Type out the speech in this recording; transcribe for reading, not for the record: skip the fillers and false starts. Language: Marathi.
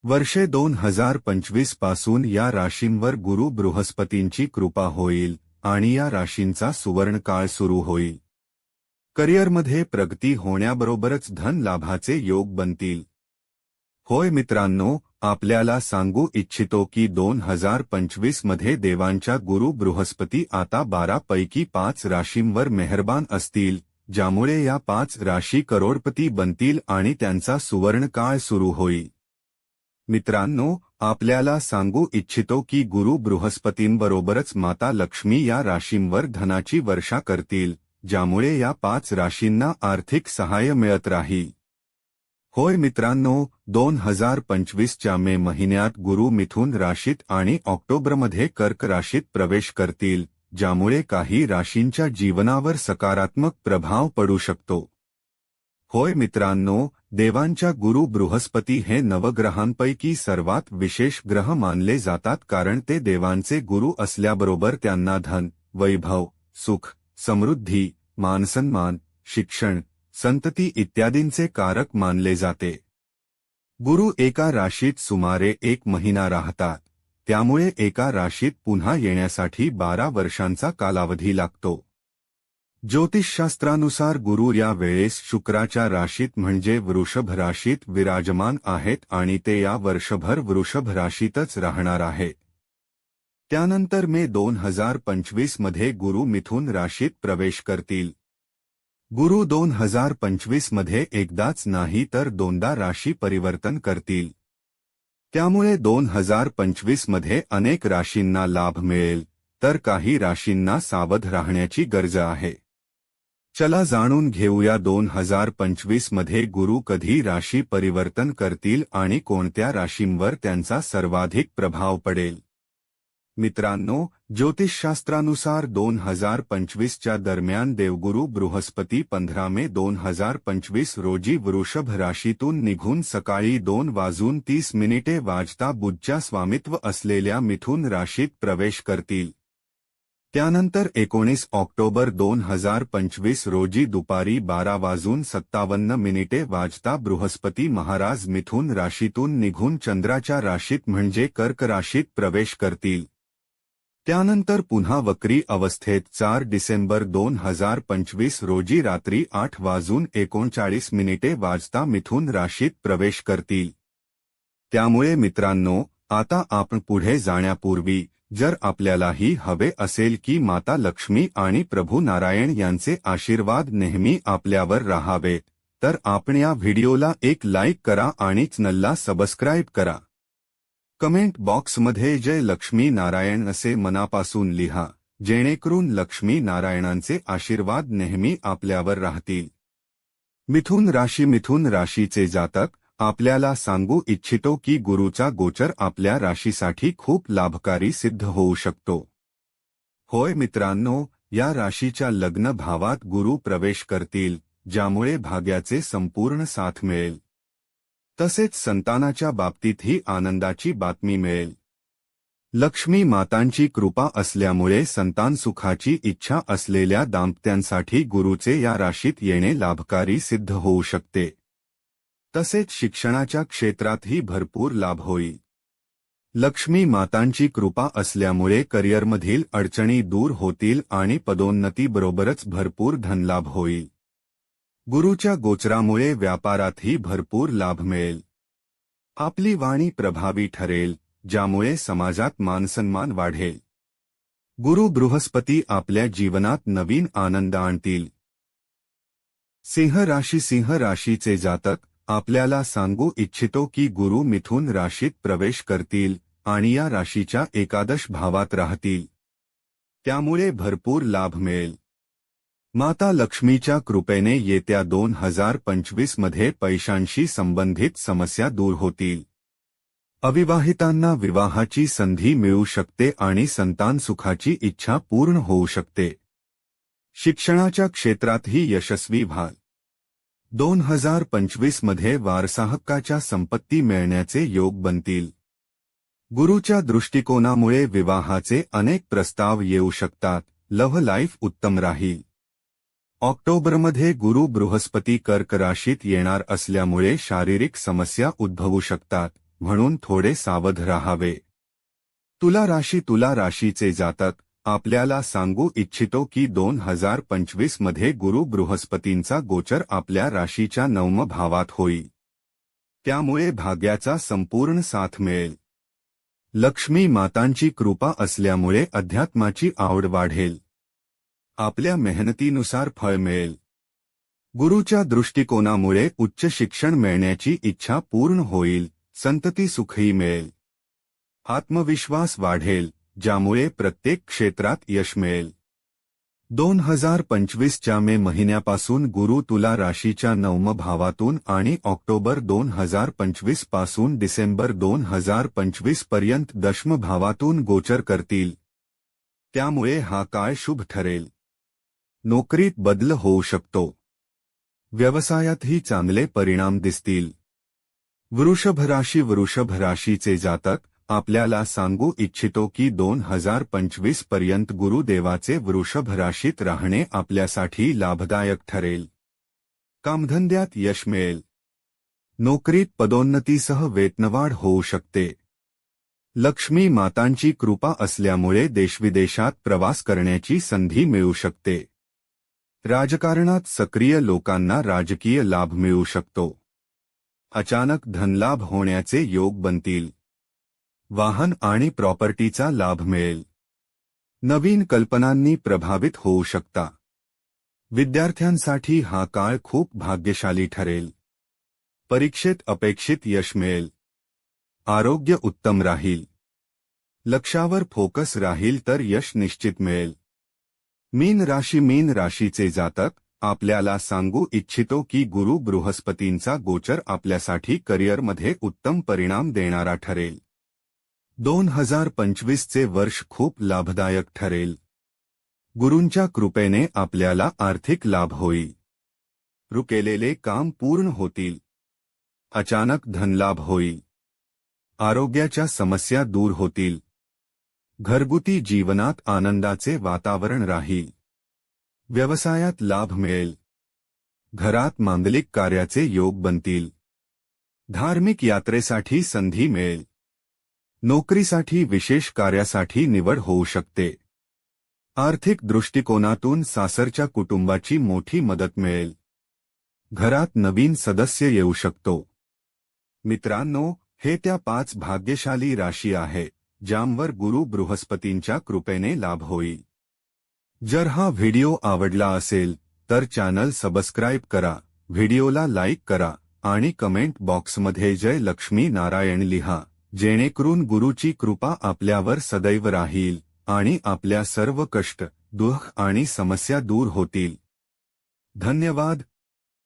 वर्षे 2025 पासून या राशींवर गुरु बृहस्पतींची कृपा होईल आणि या राशींचा सुवर्णकाळ सुरू होईल। करिअरमध्ये प्रगती होण्याबरोबरच धन लाभाचे योग बनतील। होय मित्रांनो, आपल्याला सांगू इच्छितो की 2025 मध्ये देवांच्या गुरु बृहस्पती आता 12 पैकी 5 राशींवर मेहरबान असतील, ज्यामुळे या 5 राशी करोडपती बनतील आणि त्यांचा सुवर्णकाळ सुरू होईल। मित्रांनो, आपल्याला सांगू इच्छितो की गुरु बृहस्पतींबरोबरच माता लक्ष्मी या राशींवर धनाची वर्षा करतील, ज्यामुळे या 5 राशींना आर्थिक सहाय्य मिळत राहील। होय मित्रांनो, 2025च्या मे महिन्यात गुरु मिथुन राशीत आणि ऑक्टोबरमध्ये कर्क राशीत प्रवेश करतील, ज्यामुळे काही राशींच्या जीवनावर सकारात्मक प्रभाव पडू शकतो। होय मित्रांनो, देवांच्या गुरु बृहस्पती हे नवग्रहांपैकी सर्वात विशेष ग्रह मानले जातात, कारण ते देवांचे गुरु असल्याबरोबर त्यांना धन, वैभव, सुख, समृद्धी, मानसन्मान, शिक्षण, संतती इत्यादींचे कारक मानले जाते। गुरु एका राशीत सुमारे 1 महिना राहतात, त्यामुळे एका राशीत पुन्हा येण्यासाठी 12 वर्षांचा कालावधी लागतो। ज्योतिषशास्त्रानुसार गुरु या वेळेस शुक्राच्या राशीत म्हणजे वृषभ राशीत विराजमान आहेत आणि ते या वर्षभर वृषभ राशीतच राहणार आहेत। त्यानंतर मे 2025 मध्ये गुरु मिथुन राशीत प्रवेश करतील। गुरु 2025 मध्ये एकदाच नाही तर दोनदा राशी परिवर्तन करतील। त्यामुळे 2025 मध्ये अनेक राशींना लाभ मिळेल, तर काही राशींना सावध राहण्याची गरज आहे। चला जाणून घेऊया 2025 मध्ये गुरु कधी राशी परिवर्तन करतील आणि कोणत्या राशींवर त्यांचा सर्वाधिक प्रभाव पडेल। मित्रांनो, ज्योतिषशास्त्रानुसार 2025च्या दरम्यान देवगुरु बृहस्पती 15 मे 2025 रोजी वृषभ राशीतून निघून सकाळी 2:30 वाजता बुधच्या स्वामित्व असलेल्या मिथुन राशीत प्रवेश करतील। त्यानंतर 19 ऑक्टोबर 2025 रोजी दुपारी 12:57 वाजता बृहस्पती महाराज मिथुन राशीतून निघून चंद्राच्या राशीत म्हणजे कर्क राशीत प्रवेश करतील। त्यानंतर पुन्हा वक्री अवस्थेत 4 डिसेंबर 2025 रोजी रात्री 8:39 वाजता मिथुन राशीत प्रवेश करतील। त्यामुळे मित्रांनो, आता आपण पुढे जाण्यापूर्वी जर आपल्यालाही हवे असेल की माता लक्ष्मी आणि प्रभू नारायण यांचे आशीर्वाद नेहमी आपल्यावर राहावेत, तर आपण या व्हिडिओला एक लाईक करा आणि चॅनलला सबस्क्राईब करा। कमेंट बॉक्समध्ये जय लक्ष्मी नारायण असे मनापासून लिहा, जेणेकरून लक्ष्मी नारायणांचे आशीर्वाद नेहमी आपल्यावर राहतील। मिथुन राशीचे जातक, आपल्याला सांगू इच्छितो की गुरुचा गोचर आपल्या राशीसाठी खूप लाभकारी सिद्ध होऊ शकतो। होय मित्रांनो, या राशीच्या लग्न भावात गुरु प्रवेश करतील, ज्यामुळे भाग्याचे संपूर्ण साथ मिळेल। तसेच संतानाच्या बाबतीतही आनंदाची बातमी मिळेल। लक्ष्मी मातांची कृपा असल्यामुळे संतान सुखाची इच्छा असलेल्या दाम्पत्यांसाठी गुरुचे या राशीत येणे लाभकारी सिद्ध होऊ शकते। तसेच शिक्षणाच्या क्षेत्रातही भरपूर लाभ होईल। लक्ष्मी मातांची कृपा असल्यामुळे करिअरमधील अडचणी दूर होतील आणि पदोन्नतीबरोबरच भरपूर धनलाभ होईल। गुरुच्या गोचरामुळे व्यापारातही भरपूर लाभ मिळेल। आपली वाणी प्रभावी ठरेल, ज्यामुळे समाजात मानसन्मान वाढेल। गुरु बृहस्पती आपल्या जीवनात नवीन आनंद आणतील। सिंह राशीचे जातक, आपल्याला सांगू इच्छितो की गुरु मिथुन राशीत प्रवेश करतील आणि या राशीच्या एकादश भावात राहतील। त्यामुळे भरपूर लाभ मिळेल। माता लक्ष्मीच्या कृपेने येत्या 2025 मध्ये पैशांशी संबंधित समस्या दूर होतील। अविवाहितांना विवाहाची संधी मिळू शकते आणि संतान सुखाची इच्छा पूर्ण होऊ शकते। शिक्षणाच्या क्षेत्रातही यशस्वी व्हाल। 2025 मध्ये वारसाहक्काच्या संपत्ती मिळण्याचे योग बनतील। गुरुच्या दृष्टिकोनामुळे विवाहाचे अनेक प्रस्ताव येऊ शकतात। लव्ह लाईफ उत्तम राहील। ऑक्टोबरमध्ये गुरु बृहस्पती कर्क राशीत येणार असल्यामुळे शारीरिक समस्या उद्भवू शकतात, म्हणून थोडे सावध राहावे. तुला राशीचे जातक आपल्याला सांगू इच्छितो की 2025 मध्ये गुरु बृहस्पतींचा गोचर आपल्या राशीच्या 9व्या भावात होईल. त्यामुळे भाग्याचा संपूर्ण साथ मिळेल. लक्ष्मी मातांची कृपा असल्यामुळे अध्यात्माची आवड वाढेल. आपल्या मेहनतीनुसार फळ मिळेल. गुरुच्या दृष्टिकोनामुळे उच्च शिक्षण मिळण्याची इच्छा पूर्ण होईल. संतती सुखही मिळेल. आत्मविश्वास वाढेल, ज्यामुळे प्रत्येक क्षेत्रात यश मिळेल. 2025च्या मे महिन्यापासून गुरु तुला राशीच्या 9व्या भावातून आणि ऑक्टोबर 2025 पासून डिसेंबर 2025 पर्यंत 10व्या भावातून गोचर करतील. त्यामुळे हा काळ शुभ ठरेल. नोकरीत बदल होऊ शकतो. व्यवसायातही चांगले परिणाम दिसतील. वृषभ राशीचे जातक आपल्याला सांगू इच्छितो की 2025 पर्यंत गुरुदेवाचे वृषभ राशीत राहणे आपल्यासाठी लाभदायक ठरेल. कामधंद्यात यश मिळेल. नोकरीत पदोन्नतीसह वेतनवाढ होऊ शकते. लक्ष्मी मातांची कृपा असल्यामुळे देशविदेशात प्रवास करण्याची संधी मिळू शकते. राजकारणात सक्रिय लोकांना राजकीय लाभ मिळू शकतो. अचानक धनलाभ होण्याचे योग बनतील. वाहन आणि प्रॉपर्टीचा लाभ मिळेल. नवीन कल्पनांनी प्रभावित होऊ शकता. विद्यार्थ्यांसाठी हा काळ खूप भाग्यशाली ठरेल. परीक्षेत अपेक्षित यश मिळेल. आरोग्य उत्तम राहील. लक्ष्यावर फोकस राहील तर यश निश्चित मिळेल. मीन राशीचे जातक आपल्याला सांगू इच्छितो की गुरु बृहस्पतींचा गोचर आपल्यासाठी करिअरमध्ये उत्तम परिणाम देणारा ठरेल. 2025चे वर्ष खूप लाभदायक ठरेल. गुरूंच्या कृपेने आपल्याला आर्थिक लाभ होईल. रुकेलेले काम पूर्ण होतील. अचानक धनलाभ होईल. आरोग्याच्या समस्या दूर होतील. घरगुती जीवनात आनंदाचे वातावरण राहील. व्यवसायात लाभ मिळेल. घरात मांगलिक कार्याचे योग बनतील. धार्मिक यात्रेसाठी संधी मिळेल. नोकरीसाठी विशेष कार्यासाठी निवड होऊ शकते. आर्थिक दृष्टिकोनातून सासरच्या कुटुंबाची मोठी मदत मिळेल. घरात नवीन सदस्य येऊ शकतो. मित्रांनो, हे त्या 5 भाग्यशाली राशी आहे ज्यांवर गुरु बृहस्पतींच्या कृपेने लाभ होईल. जर हा व्हिडिओ आवडला असेल तर चॅनल सबस्क्राईब करा, व्हिडिओला लाईक करा आणि कमेंट बॉक्समध्ये जय लक्ष्मी नारायण लिहा, जेणेकरून गुरुची कृपा आपल्यावर सदैव राहील आणि आपल्या सर्व कष्ट, दुःख आणि समस्या दूर होतील. धन्यवाद.